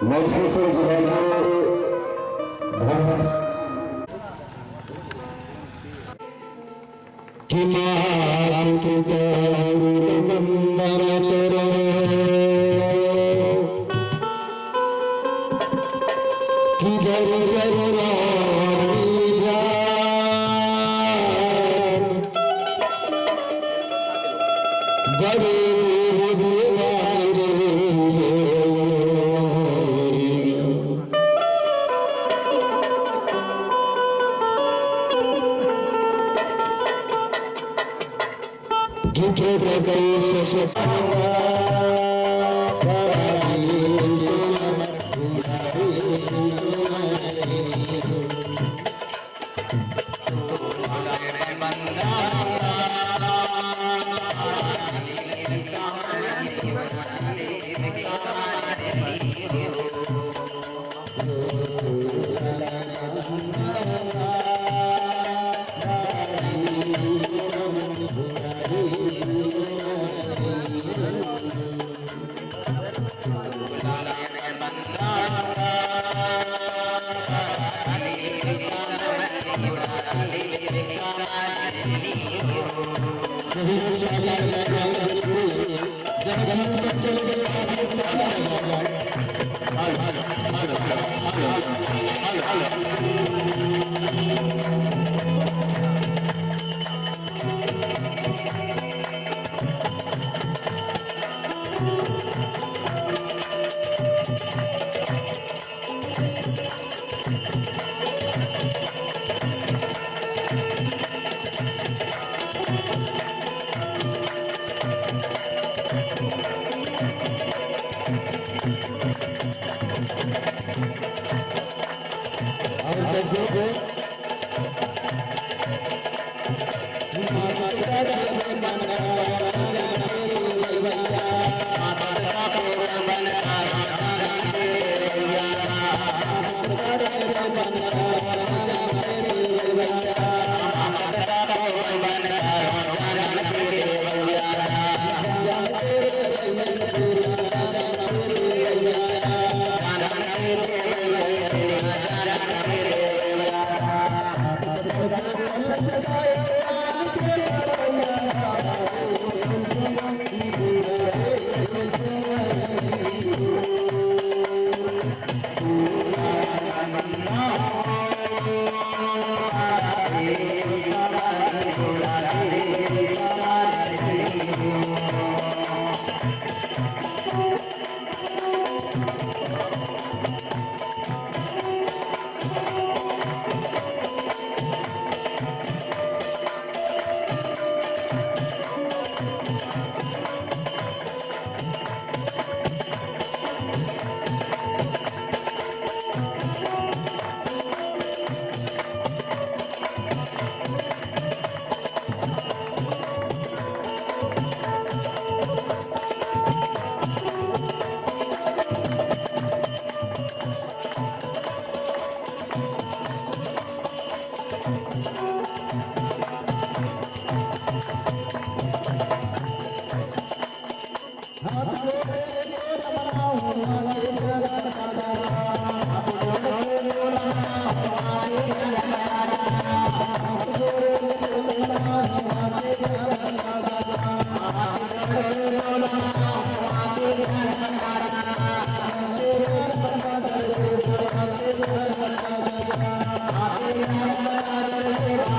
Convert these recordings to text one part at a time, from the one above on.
नरसिंहपुर जिले Thank you.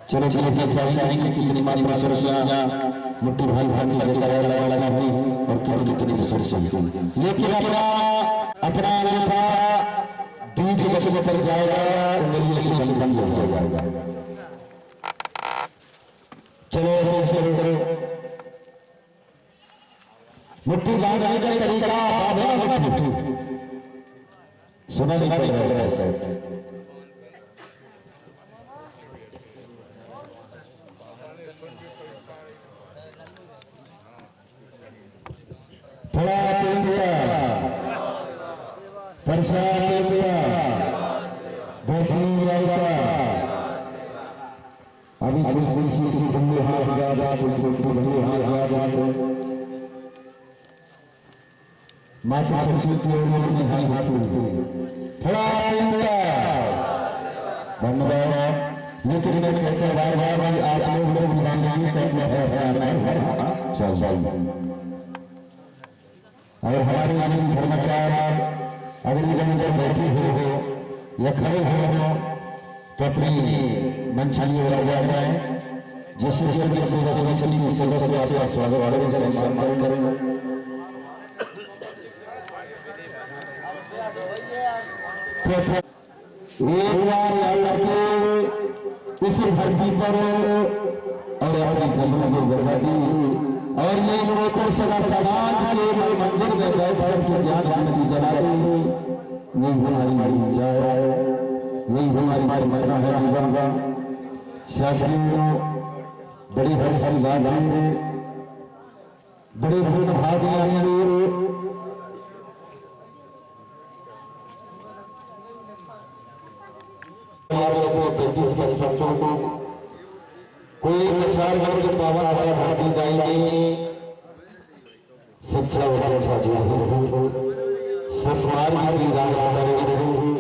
चलो चलो चाहिए कि कितनी मात्रा सरसियां मुट्ठी भाई भाई की जगह लगा हुई और कितनी सरसियां, लेकिन अपना अपना अंगूठा बीच गज पर जाएगा, उंगलियों से बंद हो जाएगा। चलो ऐसे मुट्ठी बांधने का तरीका बांधना मुट्ठी सुना नहीं पड़ रहा है। थोड़ा प्रसाद अभी बंदे हाथ माता सरस्वती थोड़ा लेकिन मैं कहता बार बार भाई आप लोग और हमारे धर्माचार अगर इधर बैठे हो या खड़े हो तो अपनी मन छाली लगा जाए, जिससे स्वागत सम्मान करेंगे। एक बार याद रखिए इस धरती पर और अपनी गलियों में बर्बादी और ये मोटर सदा समाज के मंदिर में बैठ करके ज्ञान की जला दी, यही हमारी बड़ी इच्छा है, यही हमारी तमन्ना है। विवाह शादियों बड़ी हर्ष की बात है, बड़े धन भाग आएंगे। पैंतीस बच्चों को कोई कछार गढ़ के पावन हरा धरती जाएंगे, शिक्षा अच्छा सतमार्ग की राह करेंगे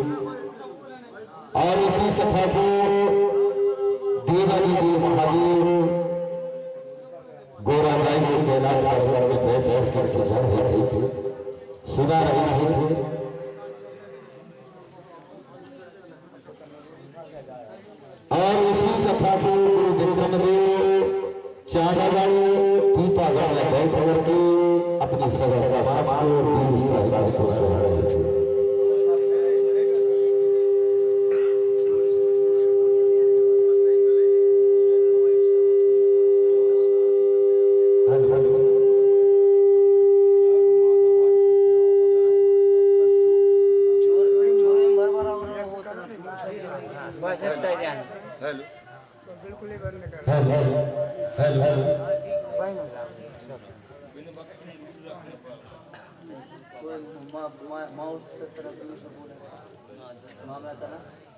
और इसी कथा को देवादिदेव महादेव गोरादाई को कैलाश पर्वत में बैठ बैठ कर सुना रहे थे, सुना रहे थे। और उसी कथा को विक्रमदेव चांदागढ़ दीपागढ़ में बैठ करके अपनी सगा समाज को वीर साहिब को सुना रहे थे।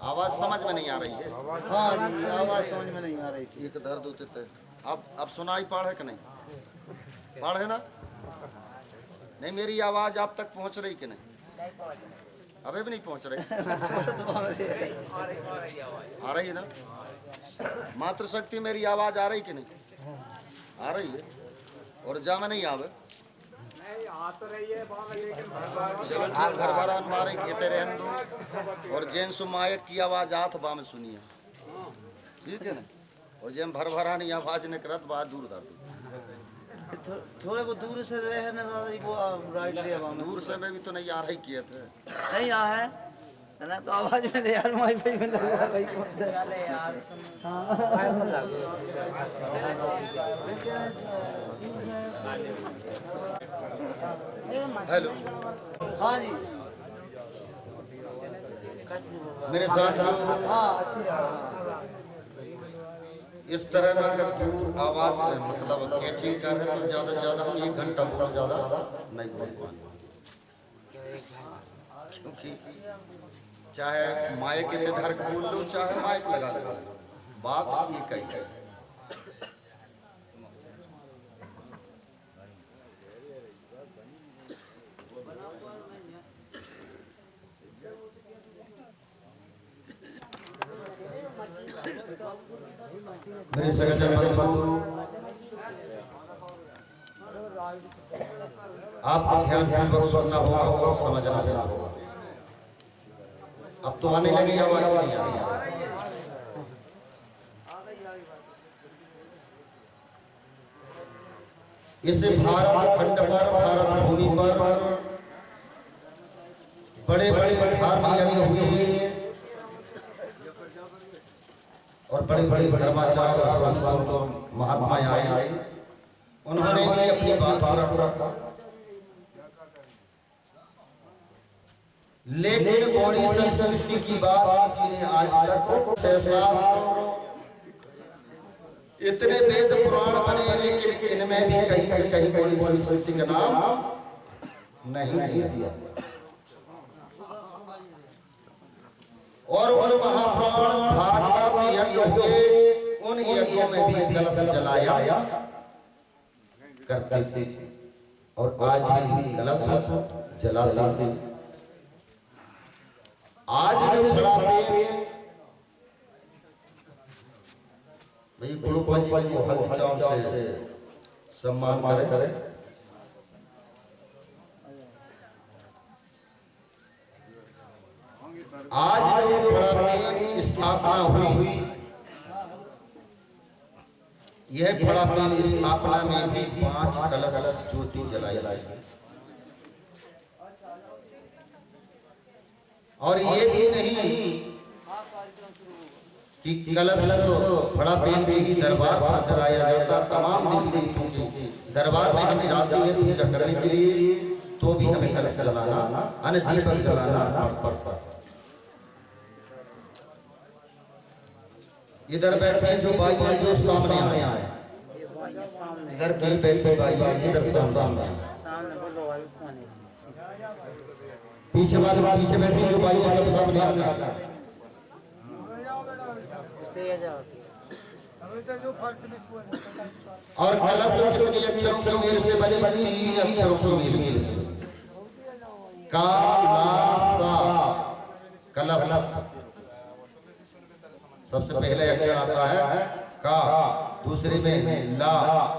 आवाज समझ में नहीं आ रही है। हाँ जी, आवाज समझ में नहीं आ रही थी। एक दर्द होते थे। अब सुनाई पड़ है कि नहीं? पड़ है ना? नहीं, मेरी आवाज आप तक पहुंच रही कि नहीं? अबे भी नहीं पहुंच रही। आ रही है ना? मातृशक्ति मेरी आवाज आ रही कि नहीं? आ रही है। और जा में नहीं आवे चलो ठीक, भर भर अनवारे कहते रहने दो। और जैन सुमायक की आवाज आथ बा में सुनिए, ठीक है ना? और जैन भर भरानी आवाज ने करत बात दूर दर्द थोड़े वो दूर से रहे ना वो राइट ले दूर से में भी तो नहीं आ रही किए थे। नहीं आ है ना, तो आवाज में ले यार वाईफाई में लगा भाई चले यार। हेलो, हाँ जी, मेरे साथियों, हाँ अच्छी इस तरह में अगर दूर आवाज मतलब कैचिंग कर है तो ज्यादा ज्यादा हम 1 घंटा बोल ज्यादा नहीं बोल पाएंगे, क्योंकि चाहे माइक के धर के बोल लो चाहे माइक लगा लो, बात एक ही है। मेरे सगाजन बंधुओं, आपको ध्यानपूर्वक सुनना होगा और समझना होगा। अब तो आने लगी आवाज की नहीं आ रही। इसे भारत खंड पर, भारत भूमि पर बड़े बड़े धार्मिक यज्ञ हुए और बड़े बड़े धर्माचार्य और संत महात्मा आए, उन्होंने भी अपनी बात को रखा। लेकिन गौड़ी संस्कृति की बात किसी ने आज तक 6 शास्त्र इतने वेद पुराण बने, लेकिन इनमें भी कहीं से कहीं गौड़ी संस्कृति का नाम नहीं दिया। और उन महाप्राण भागवत यज्ञ हुए, उन यज्ञों में भी कलश जलाया करते थे और आज भी कलश जलाते थे। आज जो खड़ा पेड़ भाई गुरुपा जी को हल्दी चावल से सम्मान करे। आज जो बड़ा पेड़ स्थापना हुई, यह बड़ा पेड़ स्थापना में भी 5 कलश ज्योति जलाई और ये भी नहीं कि कलश बड़ा पेड़ के ही दरबार पर जलाया जाता। तमाम देवी देवताओं के दरबार में हम जाते हैं पूजा करने के लिए, तो भी हमें कलश जलाना, अन्य दीपक जलाना पड़ता। इधर बैठे जो भाई जो सामने आए, इधर कहीं बैठे भाई इधर सामने, पीछे वाले पीछे बैठे जो भाई सब सामने आ जाए। और कलश कितने अक्षरों की मेल से बनी? 3 अक्षरों की मेल से। का ला सा कलश। सबसे पहले अक्षर आता है का, दूसरे में ला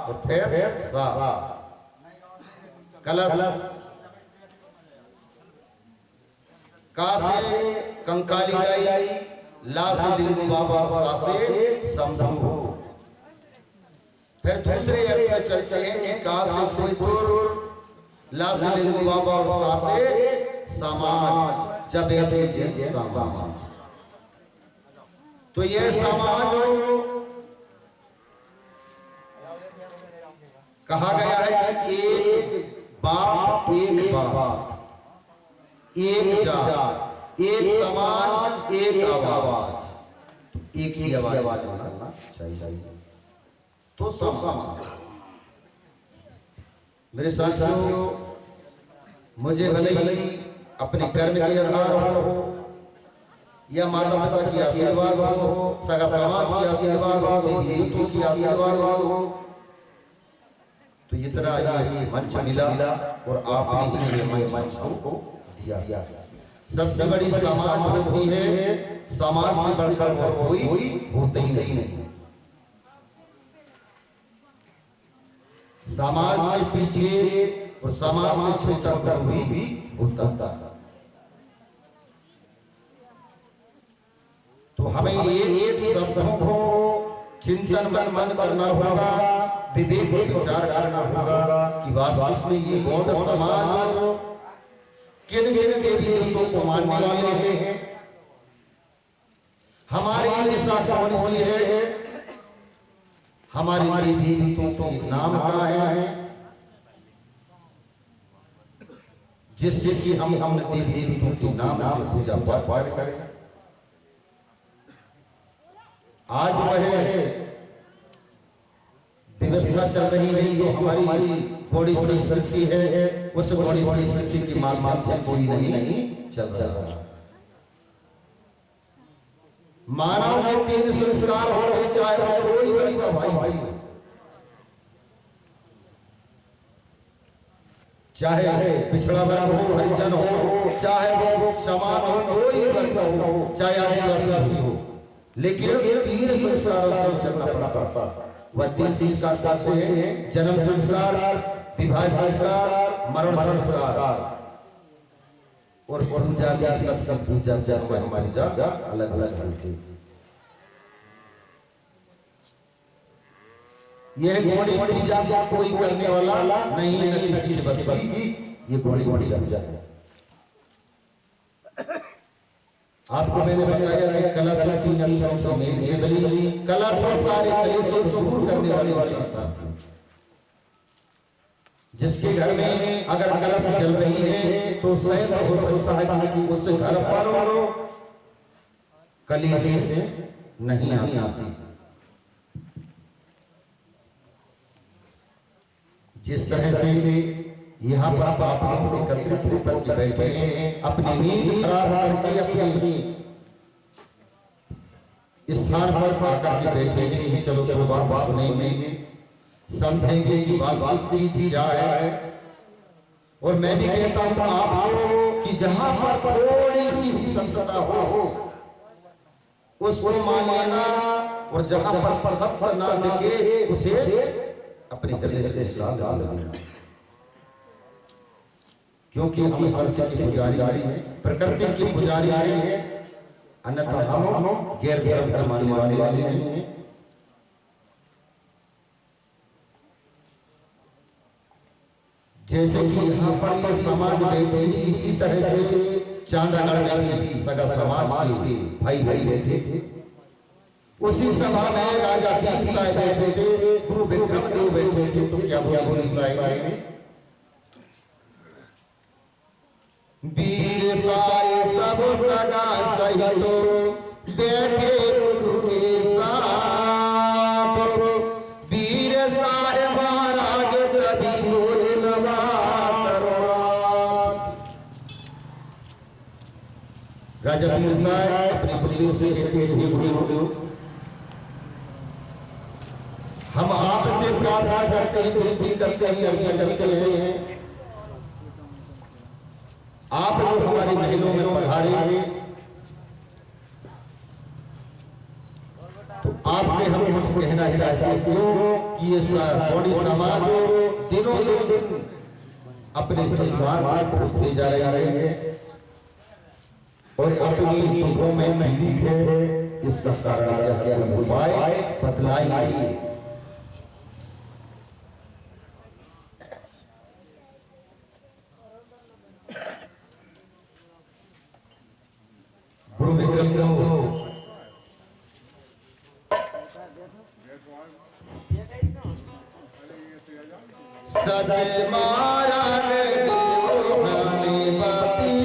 और फिर सा। कलश, का से कंकाली दाई, ला से लिंगू बाबा, सा से शंभू। फिर दूसरे अर्थ में चलते हैं कि का से कोयतुर, ला से लिंगू बाबा और सा से समाज, जब बैठे जिन समाज। तो यह समाज कहा गया है कि एक बाप एक बाप, एक जात, एक समाज, एक आवाज, एक सी आवाज करना चाहिए तो समाज। मेरे साथियों, मुझे भले ही अपने कर्म के आधार हो या माता पिता की आशीर्वाद हो, सगा समाज की आशीर्वाद हो, देवी देवताओं की आशीर्वाद हो, तो इतना ये मंच मिला और आपने ही ये मंच हमको दिया। सबसे बड़ी समाज होती है, समाज से बढ़कर और कोई होता ही नहीं। समाज से पीछे और समाज से छोटा कोई भी होता। तो हमें एक एक शब्दों को चिंतन मनन करना होगा, विवेक और विचार करना होगा कि वास्तविक में ये गौड़ समाज किन किन देवी देवताओं को मानने वाले हैं, हमारी दिशा कौन सी है, हमारे देवी देवताओं के नाम क्या है, जिससे कि हम उन देवी देवताओं के नाम से पूजा पाठ करें। आज वह व्यवस्था चल रही है जो हमारी बड़ी संस्कृति है, उस बड़ी संस्कृति के माध्यम से कोई नहीं चल रहा। मानव के 3 संस्कार होते, चाहे वो कोई वर्ग का भाई हो, चाहे पिछड़ा वर्ग हो, हरिजन हो, चाहे वो समान हो, कोई वर्ग हो, चाहे आदिवासी हो, लेकिन 3 संस्कारों से गुजरना पड़ता। वह 3 संस्कार कौन से हैं? जन्म संस्कार, विवाह संस्कार, मरण संस्कार और पूजा भी। सबकी पूजा से हमारी पूजा अलग अलग है। यह गौड़ी पूजा को कोई करने वाला नहीं है, न किसी के बस की ये गौड़ी पूजा है। आपको मैंने बताया कि कलश 3 अक्षरों के मेल से बनी, कलश और सारे कलेशों को दूर करने वाली औषधि। जिसके घर में अगर कलश जल रही है तो शायद हो सकता है कि उस घर पर कलेश नहीं आती। जिस तरह से यहाँ पर आप लोग एकत्रित होकर के बैठे हैं, अपनी नींद खराब करके अपने स्थान पर आकर के बैठे हैं कि चलो तो बात सुनेंगे, समझेंगे कि वास्तविक चीज क्या है। और मैं भी कहता हूं आपको कि जहां पर थोड़ी सी भी सत्यता हो उसको मान लेना, और जहां पर सत्य ना दिखे उसे अपने हृदय से निकाल देना, क्योंकि हम सत्य के पुजारी हैं, प्रकृति के पुजारी हैं, अन्यथा हम गैर धर्म के मानने वाले हैं। जैसे कि यहाँ पर ये समाज बैठे, इसी तरह से चांदागढ़ में भी सगा समाज के भाई बैठे थे। उसी सभा में राजा वीर साय बैठे थे, गुरु विक्रम देव बैठे थे। तो क्या बोले वीर साय? वीर साय सब सगा सहित बैठे गुरु के साथ, वीर साय महाराज तभी बोले नवा करो। राजा वीर साय अपनी बुद्धियों से कहते हैं, गुरु हम आपसे प्रार्थना करते हैं, विनती करते हैं, अर्जी करते हैं, आप जो हमारी महलों में पधारे, तो आपसे हम कुछ कहना चाहते हैं क्यों कि ये गौड़ी समाज दिनों दिन अपने संस्कार को भूलते जा रहे हैं और अपनी दुखों में पीड़ित है। इसका कारण क्या है? उपाय बतलाइए। गुरु विक्रम देव सत्य मार्ग देव हमें बतलाए।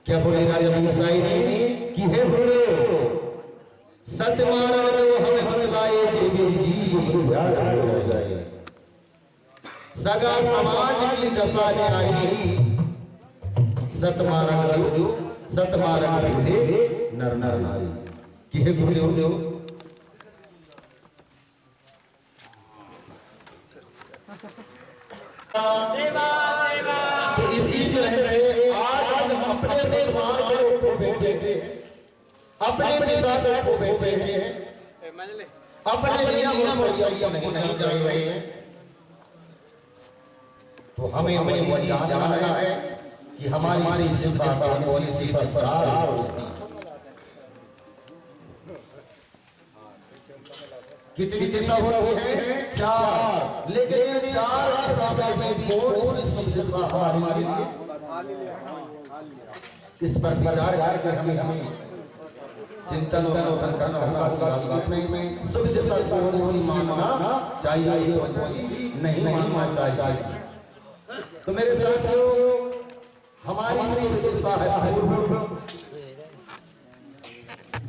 क्या बोले राजा मीरसाई ने कि हे गुरुदेव सत्य मार्ग दो हमें बतलाए जे विधि जीव बुद्धियार हो जाए। सगा समाज की दशा न्यारी सत्य मार्ग दो सत्य मार्ग भूले नर नारी। कि हे गुरुदेव तो इसी जो है आज हम अपने से मार्ग को बैठे हैं, अपने दिशा को बैठे हैं, अपने नियम और संयम नहीं जा रहे हैं। तो हमें वही जानना है कि हमारी दिशा कौन सी प्रचार होती है, कितनी दिशा होती है? 4। लेकिन ये 4 दिशा में कौन सी दिशा हमारे लिए? इस पर विचार करके हमें चिंतन और मंथन करना होगा। में शुभ दिशा कौन सी मानना चाहिए, कौन सी नहीं मानना चाहिए। तो मेरे साथियों हमारी शुभ दिशा है पूर्व।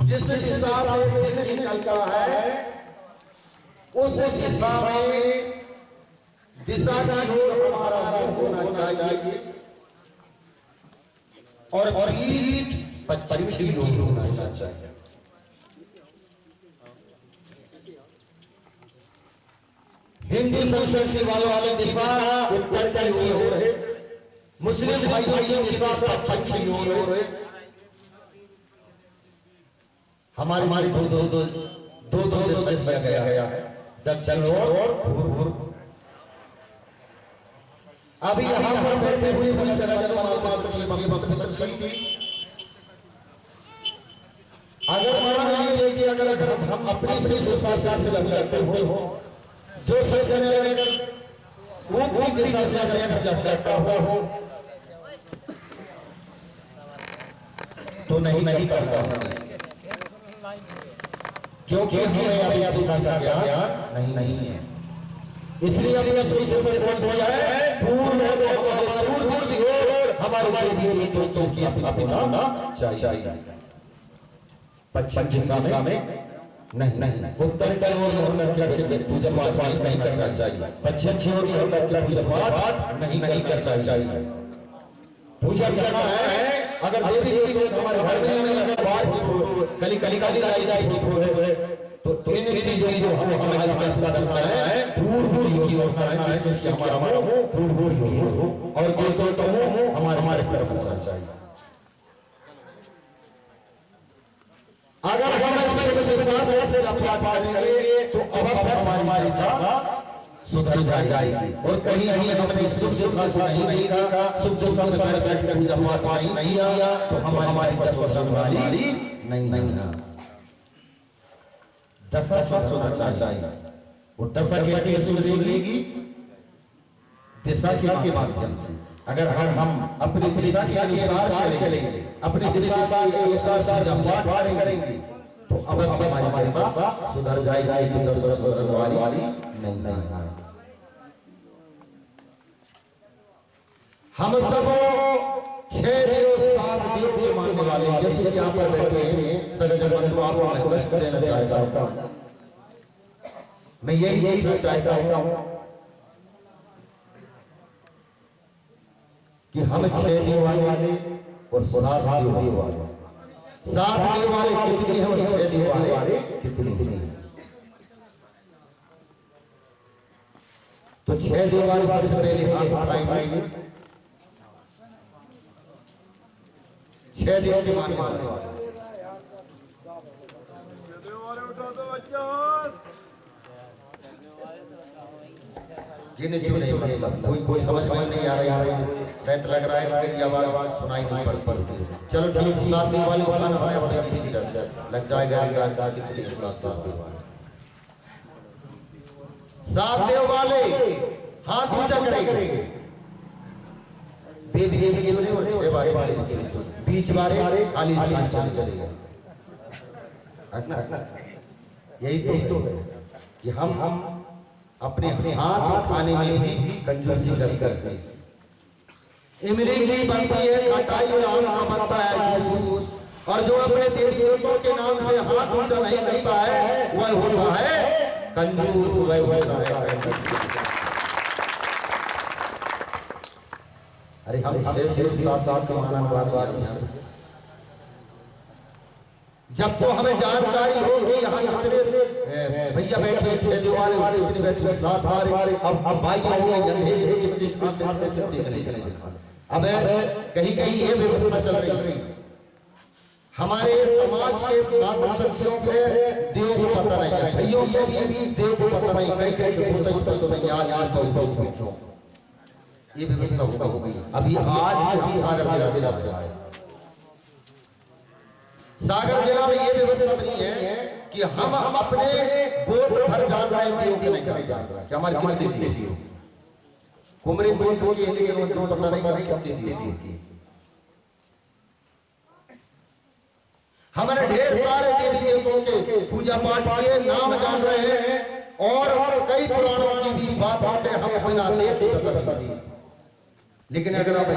जिस दिशा से दिन निकलता है उस दिशा में दिशा की ओर हमारा होना चाहिए और पीठ पश्चिम की ओर होना चाहिए। हिंदू संस्कृति वाले दिशा उत्तर की ओर है, मुस्लिम भाइयों की दिशा पश्चिम की ओर है। हमारी दो दिशा गया है, दक्षिण और पूर्व। अभी यहाँ पर बैठे हुए अगर मान लीजिए कि अगर हम अपनी से दिशा से करते हो जो वो दिशा से अगर जब करता हो तो नहीं करता, क्योंकि हमें अभी दिशा का ज्ञान नहीं है। इसलिए अपने सूत्र से कौन सा है? पूर्व की ओर हमारे देवी देवताओं की स्थापना चाहिए। पश्चिम दिशा में नहीं नहीं उत्तर की ओर मुंह करके पूजा पाठ नहीं करना चाहिए। पश्चिम की ओर मुंह करके पूजा पाठ नहीं करना चाहिए। पूजा करना है अगर देवी देवता हमारे घर में बाहर कली कली काली जाए तो इन चीजों को हमें आस्था करना है। पूर्व की ओर करना है जिससे हमारा मुंह पूर्व हो और देवताओं का मुंह हमारे तरफ होना चाहिए। अगर हम शुभ दिशा से पूजा पाठ करेंगे तो अवश्य हमारी दिशा सुधर जाएगी। और कहीं हमने शुभ दिशा को नहीं देखा, शुभ दिशा में बैठ कर पूजा पाठ नहीं किया तो हमारी फसल वाली नहीं। दशा सुधरना चाहिए। वो दशा कैसे सुधरेगी? दिशा के माध्यम से। अगर हम अपनी दिशा के अनुसार चलेंगे, अपनी दिशा के अनुसार पूजा पाठ करेंगे तो अवश्य हमारी दिशा सुधर जाएगी। तो दशा सुधरने वाली नहीं। हम सब 6 देव 7 देव के मानने वाले, जैसे कि यहाँ पर बैठे हैं सगजन बंधु, आपको मैं कष्ट देना चाहता हूँ। मैं यही देखना चाहता हूँ कि हम 6 देव वाले और 7 देव वाले, 7 देव वाले कितने हैं और 6 देव वाले कितने हैं? तो 6 देव वाले सबसे पहले हाथ उठाएंगे। 6 देव के मानने वाले गिने चुने, मतलब कोई समझ में नहीं आ रही है, शायद लग रहा है कि मेरी आवाज सुनाई नहीं पड़ती। चलो ठीक, 7 देव वाले उठाना है, अपने जीवन लग जाएगा अंदाज कितनी है 7 देव वाले। 7 देव वाले हाथ ऊंचा करेंगे, बेबी चुने और 6 बारे बीच बारे खाली स्थान चले जाएगा। यही तो है कि हम अपने हाथ उठाने में भी कंजूसी करते हैं। इमली की बनती है खटाई और आम का बनता है जूस, और जो अपने देवी देवताओं के नाम से हाथ ऊंचा नहीं करता है वह होता है कंजूस, वह होता है कंजूस। अरे हम 6 देव 7 देव के मानने वाले, जब तो हमें जानकारी हो कि यहाँ कितने भैया बैठे 6 देव वाले, कितने बैठे 7 वाले, अब भाई अंधेरे कितनी खाते कितनी। अब कहीं कहीं ये व्यवस्था चल रही है, हमारे समाज के मातृशक्तियों पे देव को पता नहीं है, भैयों के भी देव को पता नहीं, कहीं होता ही पता नहीं। आज ये व्यवस्था हो गई। अभी आज ही हम सागर जिला से आए, सागर जिला में ये व्यवस्था बनी है कि हम अपने गोत्र भर जान रहे हैं, देव के नहीं जान रहे कि हमारे कितने देव, कुमरे गोत्र के, लेकिन उनको पता नहीं कितने देव। हमने ढेर सारे देवी देवताओं के पूजा पाठ किए, नाम जान रहे हैं, और कई पुराणों की भी बातों के हम बिना देखे बता दी। लेकिन अगर आप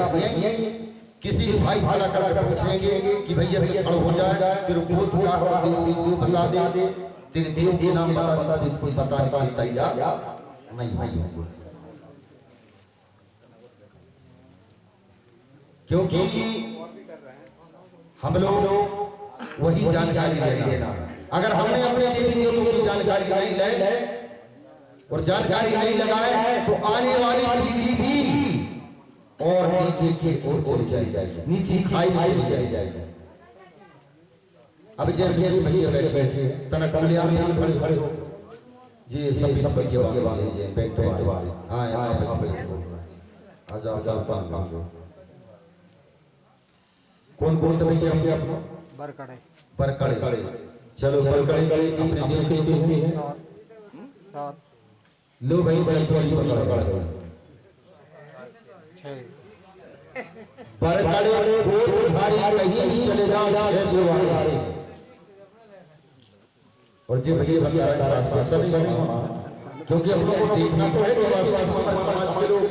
किसी भी भाई खड़ा करके पूछेंगे कि भैया तू खड़ा हो जाए, तेरे गोत्र का और देव बता दे, तेरे देव के नाम बता दे, कोई बताने के लिए तैयार नहीं भाई, क्योंकि हम लोग वही जानकारी लेना। अगर हमने अपने देवी देवताओं की जानकारी नहीं ले और जानकारी नहीं लगाए तो आने वाली पीढ़ी भी और नीचे की ओर चली जाएगी, नीचे खाई में चली जाएगी। अब जैसे जी भैया बैठे तनक कल्याण में बड़े बड़े जी सभी भैया वाले बैठ वाले, हाँ आ जाओ कौन बोलते भैया हम अपना बरकड़े। चलो बरकड़े के अपने देव कितने हैं? लो भाई चोरी पकड़ बरकड़े गोत्रधारी कहीं भी चले जाओ 6 देव वाले। और जी भैया बता रहे हैं 7 वर्ष नहीं, क्योंकि हम लोग को देखना तो है कि वास्तव में हमारे समाज के लोग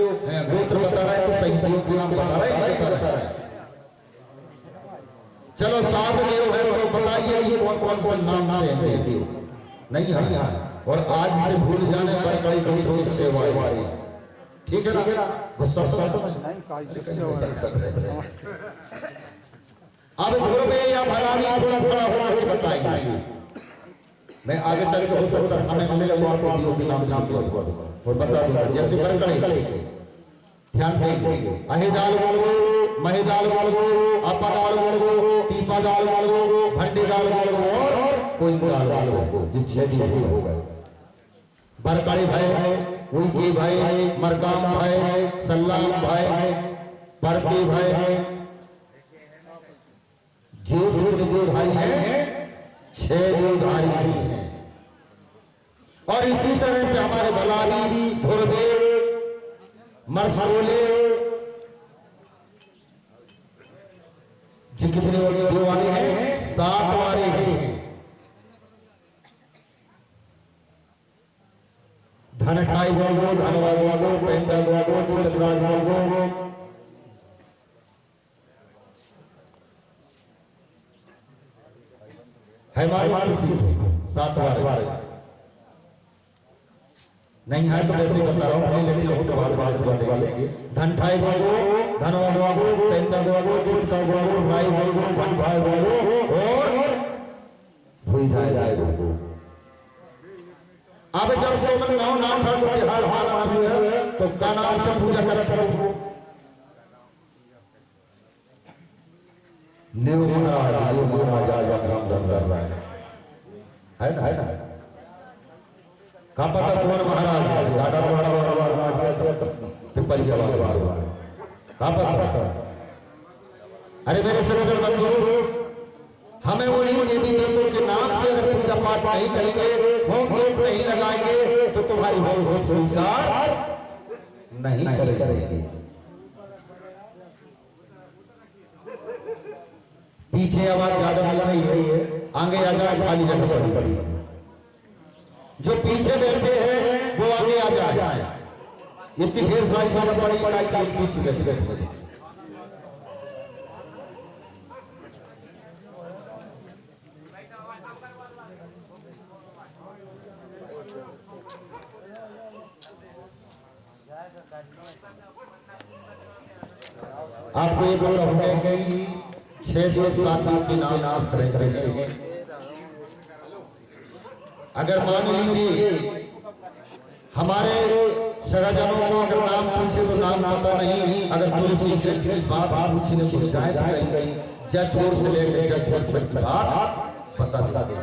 गोत्र बता रहे हैं तो सही देव के नाम बता रहे हैं, बता रहे हैं। चलो 7 देव है तो बताइए कि कौन कौन से नाम से हैं देव? नहीं है। और आज से भूल जाने पर कड़ी गोत्र के 6 वारी, ठीक है ना? गुस्सा तो अब ध्रुवे या भलावी थोड़ा थोड़ा होकर के बताएंगे। मैं आगे चल के हो सकता समय मिलेगा तो आपको दियो के नाम और बता दूंगा। जैसे बरकड़े ध्यान देंगे, अहिदाल बोलो, महिदाल बोलो, अपदाल बोलो, तीपादाल बोलो, भंडीदाल बोलो और कोइंदाल बोलो। ये 6 दिन हो गए। बरकड़े भाई, उनके भाई, मरकाम भाई, सल्लाम भाई, परती भाई, जो कितने देवधारी हैं? 6 देवधारी हैं। और इसी तरह से हमारे भलावी, धुर्वे, मरसोले, जो कितने देवारे हैं? 7 वारे हैं। धनठाई गोगो, धनवा गोगो, पेंदा गोगो, चितकराज गोगो, है मालूम किसी को? 7 वारे नहीं है तो वैसे बता रहा हूँ, लेकिन वो तो बाद में बता देंगे। धनठाई गोगो, धनवा गोगो, पेंदा गोगो, चितका गोगो, राई गोगो, धनभाई गोगो और भुईधाई गोगो। अब जब तुम नौ नाथा को त्योहार हालत हुए तो का नाम से पूजा करते हो? नेव महाराज, नेव महाराज राम धन कर रहा है ना? है ना? का पता कौन महाराज है? गाडर महाराज है, पिपलिया महाराज का पता? अरे मेरे सज्जन बंधु, हमें उन्हीं देवी देवताओं के नाम से अगर पूजा पाठ नहीं करेंगे, होम धूप नहीं लगाएंगे तो तुम्हारी होम धूप स्वीकार नहीं करेंगे। पीछे आवाज ज्यादा मिल रही है, आगे आ जाए, खाली जगह पड़ी। जो पीछे बैठे हैं वो आगे आ जाए। इतनी ढेर सारी जगह पड़ी, पीछे बैठे। आपको ये पता होगा कि 6 दिवस 7 दिन के नाम इस तरह से है। अगर मान लीजिए हमारे सगाजनों को अगर नाम पूछे तो नाम पता नहीं, अगर तुलसी व्रत की बात पूछने को जाए तो कहीं जजपुर से लेकर जजपुर तक की बात बता दे।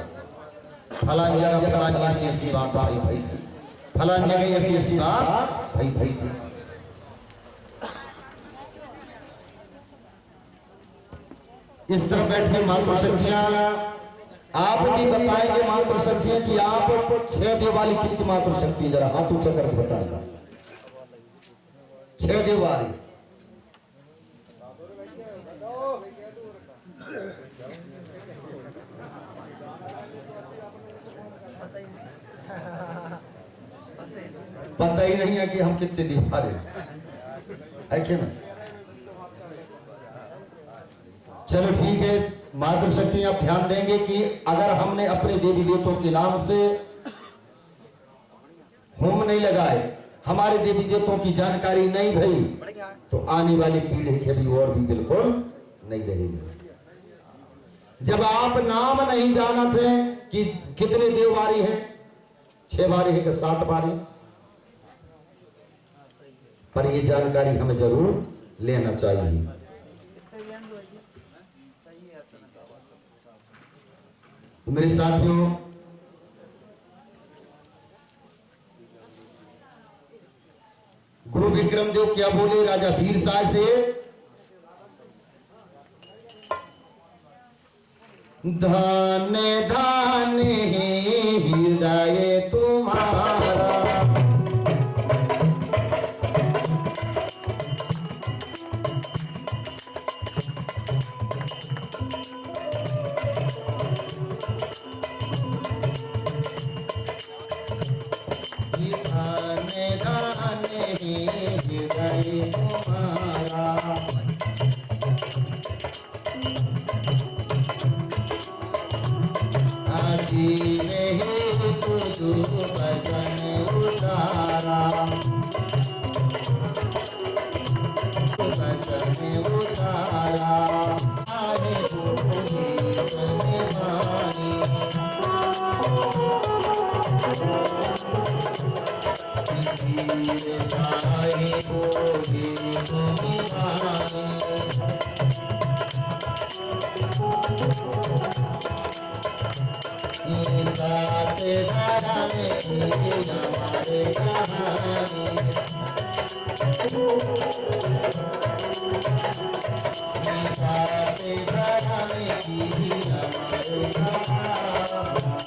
फलान जगह फलानी ऐसी बात भाई, फलान जगह ऐसी बात भाई। इस तरह बैठी मातृशक्तियां, आप भी बताएंगे मातृशक्तियां कि आप 6 देव वाली कितनी मातृशक्ति, जरा हाथ ऊंचा करके बताएगा। 6 देव वाली पता ही नहीं है कि हम कितने देव वाले है कि ना? चलो ठीक है, मातृशक्ति आप ध्यान देंगे कि अगर हमने अपने देवी देवताओं के नाम से होम नहीं लगाए, हमारे देवी देवताओं की जानकारी नहीं भई, तो आने वाली पीढ़ी के भी और भी बिल्कुल नहीं रहेगी। जब आप नाम नहीं जानते कि कितने देववारी हैं, 6 वारी है कि 7 वारी, पर ये जानकारी हमें जरूर लेना चाहिए। मेरे साथियों, गुरु विक्रम देव क्या बोले राजा वीर साय से? धान धान हृदय तुम्हारा, हृदय तुम्हारा, आजी में उतारा सजने उतारा आए बोले तने मानी धीरे आए बोले तने मानी गाते गाने की हमारे कहानी गाते गाने की हमारे कहानी।